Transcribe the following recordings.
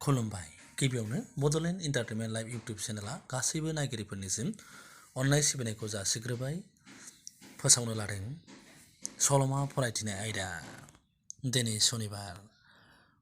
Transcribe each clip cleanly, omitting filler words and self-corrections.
खुलुमबाय गिबियावनो Bodoland entertainment live YouTube चेनेला गासैबो नायगिरिफोरनिसिम अननाय सिबिनायखौ जासिग्रोबाय फोसावनो लादों सल'मा फरायथिनाय आयदा दिनै सनिबार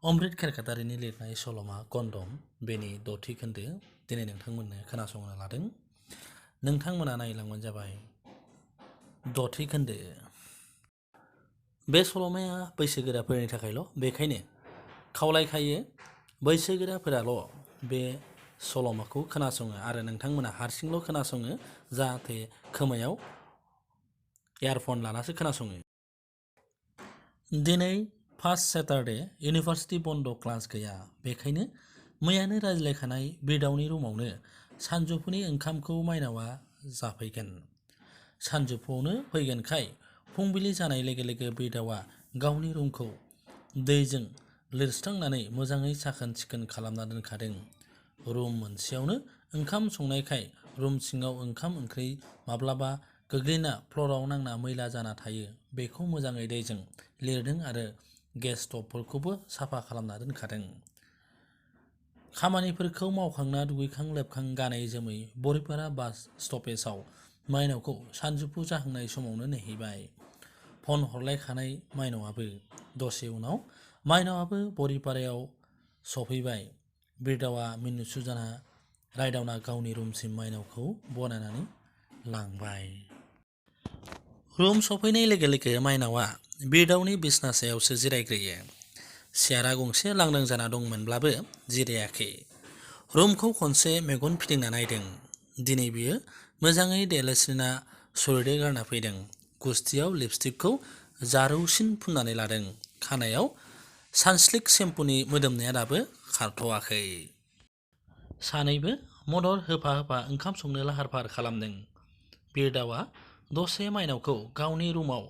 अमृत खेरखातारिनि लिरनाय सल'मा कन्दम बेनि 6थि खोन्दो दिनै नोंथांमोननो खोनासंनो लादों नोंथांमोना नायलांबानो जाबाय 6थि खोन्दो बे सल'माया बैसोगोराफोरनि थाखायल' बेखायनो खावलायखायो बैसोगोराफोराल' बे सल'माखौ खोनासङो आरो नोंथांमोना हारसिंल' खोनासङो जाहाथे खोमायाव इयारफन लानासो खोनासङो दिनै फार्स्ट सेटारडे इउनिभार्सिटि बन्द क्लास गैया बेखायनो मैयानो रायज्लायखानाय बिरदावनि रुमावनो सानजौफुनि ओंखामखौ माइनावा जाफैगोन सानजौफुआवनो फैगोनखाय फुंबिलि जानाय लोगो लोगो बिरदावा गावनि रुमखौ दैजों लिरस्रांनानै मोजाङै साखोन सिखोन खालामना दोनखादों रुम मोनसेयावनो ओंखाम संनायखाय रुम सिङाव ओंखाम ओंख्रि माब्लाबा गोग्लैना फ्ल'राव नांना मैला जाना थायो बेखौ मोजाङै दैजों लिरदों आरो गेस स्ट'भफोरखौबो साफा खालामना दोनखादों खामानिफोरखौ मावखांना दुगैखां लोबखां गानै जोमै बरिपारा बास स्टपेजाव माइनावखौ सानजौफु जाहांनाय समावनो नेहैबाय फन हरलायखानाय माइनावाबो दसे उनाव माइनावाबो बरिपारायाव सफैबाय बिरदावा मिनुसु जाना रायदावना गावनि रुमसिम माइनावखौ बनायनानै लांबाय रुम सफैनाय लोगो लोगो माइनावा बिरदावनि बिसना सायावसो जिरायग्रोयो सियारा गंसे लांदां जाना दंमोनब्लाबो जिरायाखै रुमखौ खनसे मेगन फिदिंना नायदों दिनै बियो मोजाङै देलायस्रिना सुरदै गारना फैदों गुस्थियाव लिपस्टिकखौ जारौसिन फुननानै लादों खानायाव सानस्लिक सेम्पुनि मोदोमनाया दाबो खारथ'वाखै सानैबो मदद होफा होफा ओंखाम संनो लाहार फाहार खालामदों बिरदावा दसे माइनावखौ गावनि रुमाव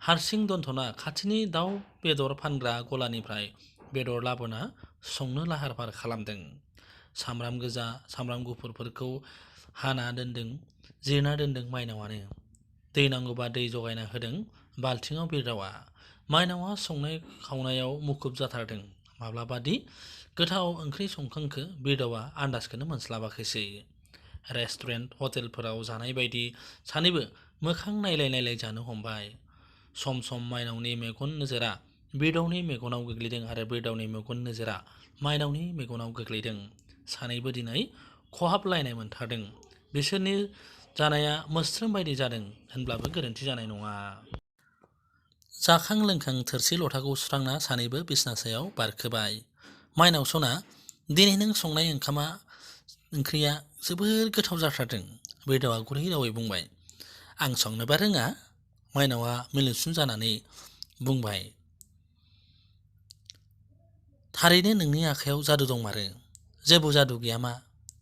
हारसिं दोनथ'ना खाथिनि दाउ बेदर फानग्रा गलानिफ्राय बेदर लाबोना संनो लाहार फाहार खालामदों सामब्राम गोजा सामब्राम गुफुरफोरखौ हाना दोनदों जिरना दोनदों माइनावानो दै नांगौबा दै जगायना होदों बाल्थिङाव बिरदावा माइनावा संनाय खावनायाव मुखुब जाथारदों माब्लाबादि गोथाव ओंख्रि संखांखो बिरदावा आन्दाजखौनो मोनस्लाबाखैसै रेस्टुरेन्ट हटेलफोराव जानाय बायदि सानैबो मोखां नायलाय नायलाय जानो हमबाय सम सम माइनावनि मेगन नोजोरा बिरदावनि मेगनाव गोग्लैदों आरो बिरदावनि मेगन नोजोरा माइनावनि मेगनाव गोग्लैदों सानैबो दिनै खहाबलायनाय मोनथारदों बिसोरनि जानाया मोस्रोम बायदि जादों होनब्लाबो गोरोन्थि जानाय नङा जाखां लोंखां थोरसि लथाखौ सुस्रांना सानैबो बिसना सायाव बारखोबाय माइनाव सना दिनै नों संनाय ओंख्रिया जोबोर गोथाव जाथारदों बिरदावा गुरै रावै बुंबाय आं संनोबा रोङा माइनावा मिलुसुं जानानै बुंबाय थारैनो नोंनि आखायाव जादु दंमारो जेबो जादु गैया मा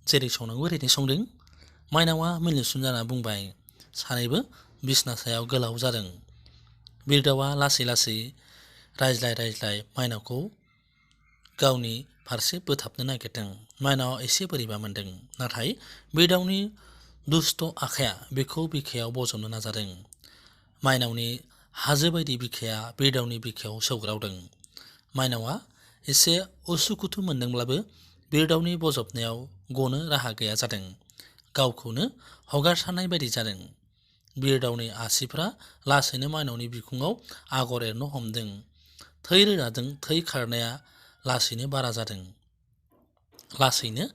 जेरै संनांगौ ओरैनो संदों माइनावा मिलुसुं जाना बुंबाय सानैबो बिसना सायाव गोलाव जादों बिरदावा लासै लासै रायज्लाय रायज्लाय माइनावखौ गावनि फारसे बोथाबनो नागिरदों माइनावा एसे बोरैबा मोनदों नाथाय बिरदावनि दुस्त आखाया बेखौ बिखायाव बजबनो नाजादों माइनावनि हाजो बायदि बिखाया बिरदावनि बिखायाव सौग्रावदों माइनावा एसे उसुखुथु मोनदोंब्लाबो बिरदावनि बजबनायाव गनो राहा गैया जादों गावखौनो हगारसारनाय बायदि जादों बिरदावनि आसिफ्रा लासैनो माइनावनि बिखुङाव आगर एरनो हमदों थै रोदाजों थै खारनाया लासैनो बारा जादों लासैनो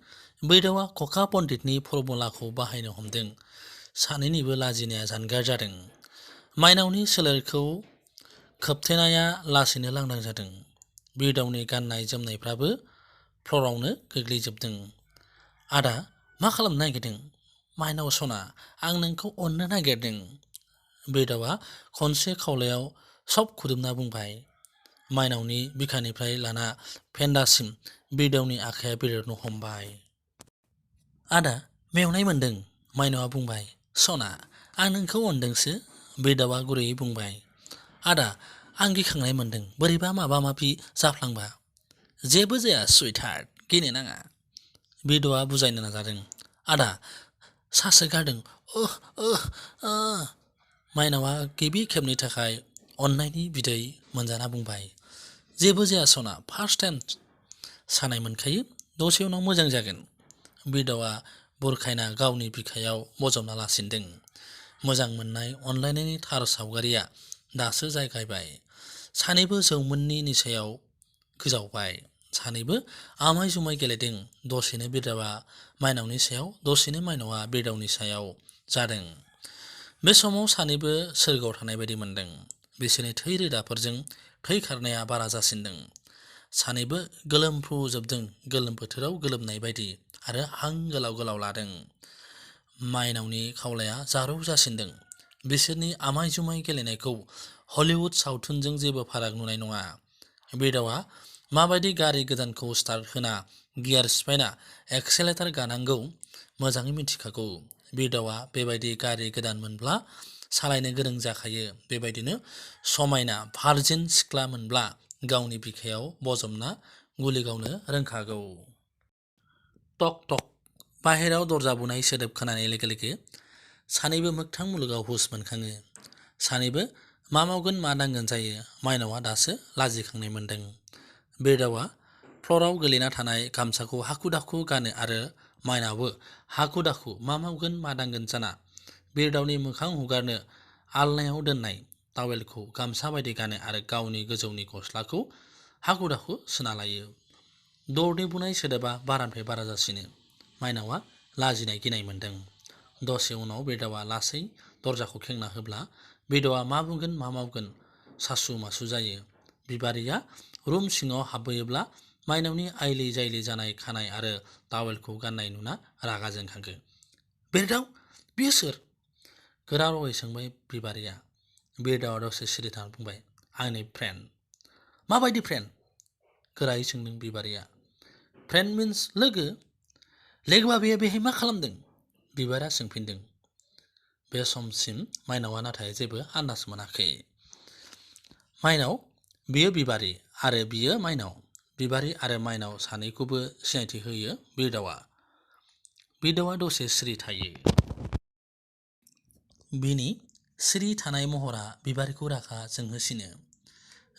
बिरदावा खखा पण्डितनि फर्मुलाखौ बाहायनो हमदों सानैनिबो लाजिनाया जानगार जादों माइनावनि सोलेरखौ खोबथेनाया लासैनो लांदां जादों बिरदावनि गाननाय जोमनायफ्राबो फ्ल'रावनो गोग्लैजोबदों आदा मा खालामनो नागिरदों माइनाव सना आं नोंखौ अननो नागिरदों बिरदावा खनसे खावलायाव सब खुदुमना बुंबाय माइनावनि बिखानिफ्राय लाना फेन्दासिम बिरदावनि आखाइया बिरनो हमबाय आदा मेवनाय मोनदों माइनावा बुंबाय सना आं नोंखौ अनदोंसो बिरदावा गुरैयै बुंबाय आदा आं गिखांनाय मोनदों बोरैबा माबा माबि जाफ्लांबा जेबो जाया सुइटहार्ट गिनो नाङा बिरदावा बुजायनो नाजादों आदा सासो गारदों माइनावा गिबि खेबनि थाखाय अननायनि बिदै मोनजाना बुंबाय जेबो जाया सना फार्स्ट टाइम सानाय मोनखायो दसे उनाव मोजां जागोन। बिरदावा बुरखायना गावनि बिखायाव बजबना लासिनदों। मोजां मोननाय अनलायनायनि थार सावगारिया दासो जागायबाय। सानैबो जौमोननि निसायाव गोजावबाय। सानैबो आमाय जुमाय गेलेदों। दसेनो बिरदावा माइनावनि सायाव, दसेनो माइनावआ बिरदावनि सायाव जादों। बे समाव सानैबो सोरगोआव थानाय बायदि मोनदों। बिसोरनि थै रोदाफोरजों थै खारनाया बारा जासिनदों। सानैबो गोलोमफ्रुजोबदों, गोलोम बोथोराव गोलोमनाय बायदि, आरो हां गोलाव गोलाव लादों। माइनावनि खावलाया जारौ जासिनदों। बिसोरनि आमाय जुमाय गेलेनायखौ हलिउड सावथुनजों जेबो फाराग नुनाय नङा। बिरदावा माबायदि गारि गोदानखौ स्टार्ट होना गियार सिफायना एक्सेलेटार गानांगौ मोजाङै मिथिखागौ। बिरदावा बेबायदि गारि गोदान मोनब्ला सालायनो गोरों जाखायो। बेबायदिनो समायना भार्जिन सिख्ला मोनब्ला गावनि बिखायाव बजबना गुलि गावनो रोंखागौ। टक टक बाहेराव दरजा बुनाय सोदोब खोनानाय लोगो लोगो सानैबो मोगथां मुलुगाव हुस मोनखाङो। सानैबो मा मावगोन मा दांगोन जायो। माइनावआ दासो लाजिखांनाय मोनदों। बिरदावा फ्ल'राव गोलैना थानाय गामसाखौ हाखु दाखु गानो आरो माइनावआबो हाखु दाखु मा मावगोन मा दांगोन जाना बिरदावनि मोखां हुगारनो आलनायाव दोननाय टावेलखौ गामसा बायदि गानो आरो गावनि गोजौनि गस्लाखौ हाखु दाखु सोना लायो। दरनि बुनाय सोदोबा बारानिफ्राय बारा जासिनो। माइनावआ लाजिनाय गिनाय मोनदों। दसे उनाव बिरदावा लासै दरजाखौ खेंना होब्ला बिरदावा मा बुंगोन मा मावगोन सासु मासु जायो। बिबारिया रुम सिङाव हाबबोयोब्ला माइनावनि आइलि जायलि जानाय खानाय आरो टावेलखौ गाननाय नुना रागा जोंखाङो। बिरदाव, बियो सोर? गोरा रावै सोंबाय बिबारिया। बिरदावा दसे सिरि थाना बुंबाय, आंनि फ्रेन्ड। माबायदि फ्रेन्ड? गोरायै सोंदों बिबारिया। फ्रेन्ड मिन्स लोगो? लोगोबा बेयो बेहाय मा खालामदों? बिबारिया सोंफिनदों। बे समसिम माइनावआ नाथाय जेबो आन्दाज मोनाखै। माइनाव, बियो बिबारि आरो बियो माइनाव। बिबारि आरो माइनाव सानैखौबो सिनायथि होयो बिरदावा। बिरदावा दसे सिरि थायो। बिनि सिरि थानाय महरा बिबारिखौ रागा जोंहोसिनो।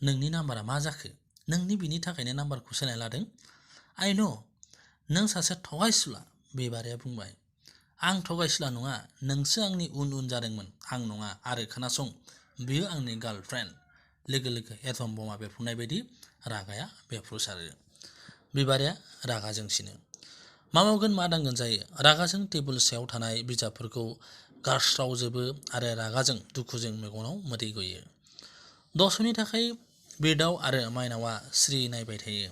नोंनि नाम्बारा मा जाखो? नोंनि बिनि थाखायनो नाम्बारखौ सोलायना लादों? आइ न', नों सासे थगायसुला, बिबारिया बुंबाय। आं थगायसुला नङा, नोंसो आंनि उन उन जादोंमोन, आं नङा। आरो खोनासं, बियो आंनि गार्लफ्रेन्ड। लोगो लोगो एटम बमा बेरफ्रुनाय बायदि रागाया बेरफ्रुसारो। बिबारिया रागा जोंसिनो। मा मावगोन मा दांगोन जायो। रागाजों टेबोल सायाव थानाय बिजाबफोरखौ गारस्रावजोबो आरो रागाजों दुखुजों मेगनाव मोदै गयो। दसेनि थाखाय बिरदाव आरो माइनावआ सिरि नायबाय थायो।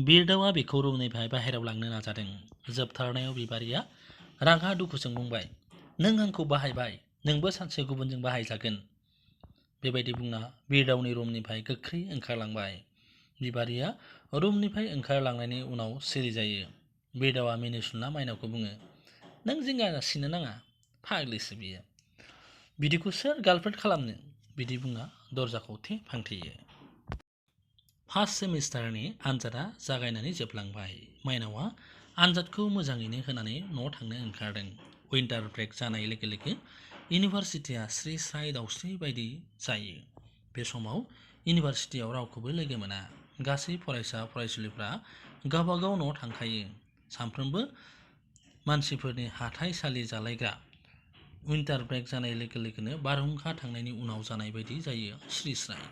बिरदावा बिखौ रुमनिफ्राय बाहेरायाव लांनो नाजादों। जोबथारनायाव बिबारिया रागा दुखुजों बुंबाय, नों आंखौ बाहायबाय, नोंबो सानसे गुबुनजों बाहायजागोन। बेबायदि बुंना बिरदावनि रुमनिफ्राय गोख्रै ओंखारलांबाय। बिबारिया रुमनिफ्राय ओंखारलांनायनि उनाव सिरि जायो। बिरदावा मिनिस्लुना माइनावखौ बुङो, नों जिंगा सिनो नाङा, फाग्लिसो बियो। बिदिखौ सोर गार्लफ्रेन्ड खालामनो? बिदि बुंना दरजाखौ थे फांथेयो। फार्स्ट सेमिस्टारनि आनजादा जागायनानै जोबलांबाय। माइनावआ आनजादखौ मोजाङैनो होनानै न'आव थांनो ओंखारदों। उइन्टार ब्रेक जानाय लोगो लोगो इउनिभार्सिटिया स्रि स्राय दावस्रि बायदि जायो। बे समाव इउनिभार्सिटियाव रावखौबो लोगो मोना। गासै फरायसा फरायसुलिफ्रा गावबा गाव न'आव थांखायो। सानफ्रोमबो मानसिफोरनि हाथाइसालि जालायग्रा। उइन्टार ब्रेक जानाय लोगो लोगोनो बारहुंखा थांनायनि उनाव जानाय बायदि जायो स्रि स्राय।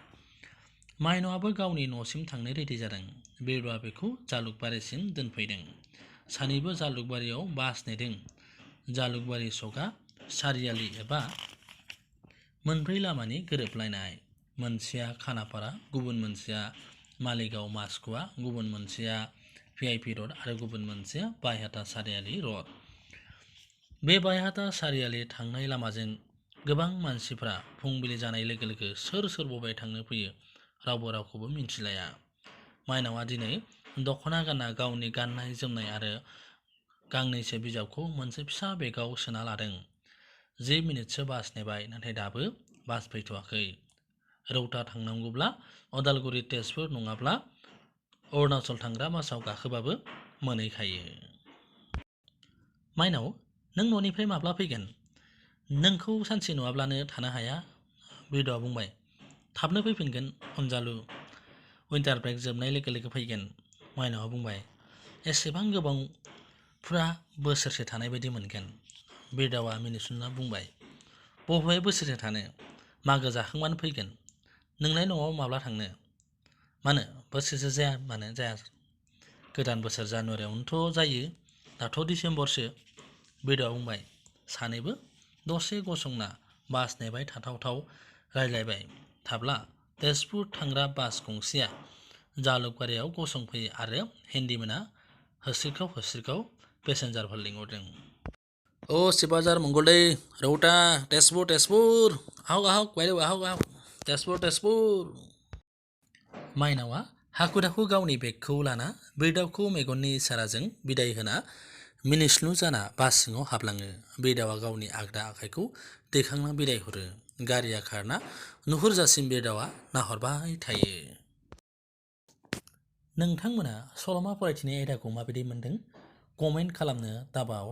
माइनावआबो गावनि न'सिम थांनो रेडि जादों। बिरदावा बेखौ जालुकबारिसिम दोनफैदों। सानैबो जालुकबारियाव बास नेदों। जालुकबारि सकआ सारियालि एबा मोनब्रै लामानि गोरोबलायनाय। मोनसेया खानापारा, गुबुन मोनसेया मालिगाव मासख'वा, गुबुन मोनसेया भिआइपि रड आरो गुबुन मोनसेया बायहाथा सारियालि रड। बे बायहाथा सारियालि थांनाय लामाजों गोबां मानसिफ्रा फुंबिलि जानाय लोगो लोगो सोर सोर बबे थांनो फैयो रावबो रावखौबो मिन्थिलाया। माइनावआ दिनै दख'ना गानना गावनि गाननाय जोमनाय आरो गांनैसो बिजाबखौ मोनसे फिसा बेगाव सोना लादों। 10 मिनिटसो बास नेबाय, नाथाय दाबो बास फैथ'वाखै। रौता थांनांगौब्ला अदालगुरि तेजपुर नङाब्ला अरुणाचल थांग्रा बासाव गाखोबाबो मोनहैखायो। माइनाव, नों न'निफ्राय माब्ला फैगोन? नोंखौ सानसे नुवाब्लानो थानो हाया, बिरदावा बुंबाय। थाबनो फैफिनगोन अनजालु, उइन्टार ब्रेक जोबनाय लोगो लोगो फैगोन, माइनावआ बुंबाय। एसेबां गोबां फुरा बोसोरसे थानाय बायदि मोनगोन। बिरदावा मिनिस्लुना बुंबाय, बबेहाय बोसोरसे थानो? मागो जाखांबानो फैगोन। नोंलाय न'आव माब्ला थांनो? मानो बोसोरसे जाया मानो जाया? गोदान बोसोर जानुवारियावनोथ' जायो, दाथ' डिसेम्बरसो। बिरदावा बुंबाय। सानैबो दसे गसंना बास नेबाय थाथावथाव रायज्लायबाय थाब्ला तेजपुर थांग्रा बास गंसेया जालुकबारियाव गसंफैयो आरो हेन्डिमेना होस्रिखाव पेसेन्जारफोर लिंहरदों। ओ शिवबाजार मंगलदै रौता तेजपुर आहक बायदेव आहक तेजपुर। माइनावआ हाखु दाखु गावनि बेगखौ लाना बिरदावखौ मेगननि इसाराजों बिदाय होना मिनिस्लु जाना बास सिङाव हाबलाङो। बिरदावा गावनि आगदा आखाइखौ दैखांना बिदाय हरो। गारिया खारना नुहुरजासिम बिरदावा नाहरबाय थायो। नोंथांमोना सल'मा फरायथिनाय आयदाखौ माबायदि मोनदों कमेन्ट खालामनो दाबाव।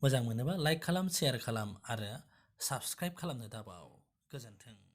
मोजां मोनोबा लाइक खालाम, शेयार खालाम आरो साबस्क्राइब खालामनो दाबाव। गोजोन्थों।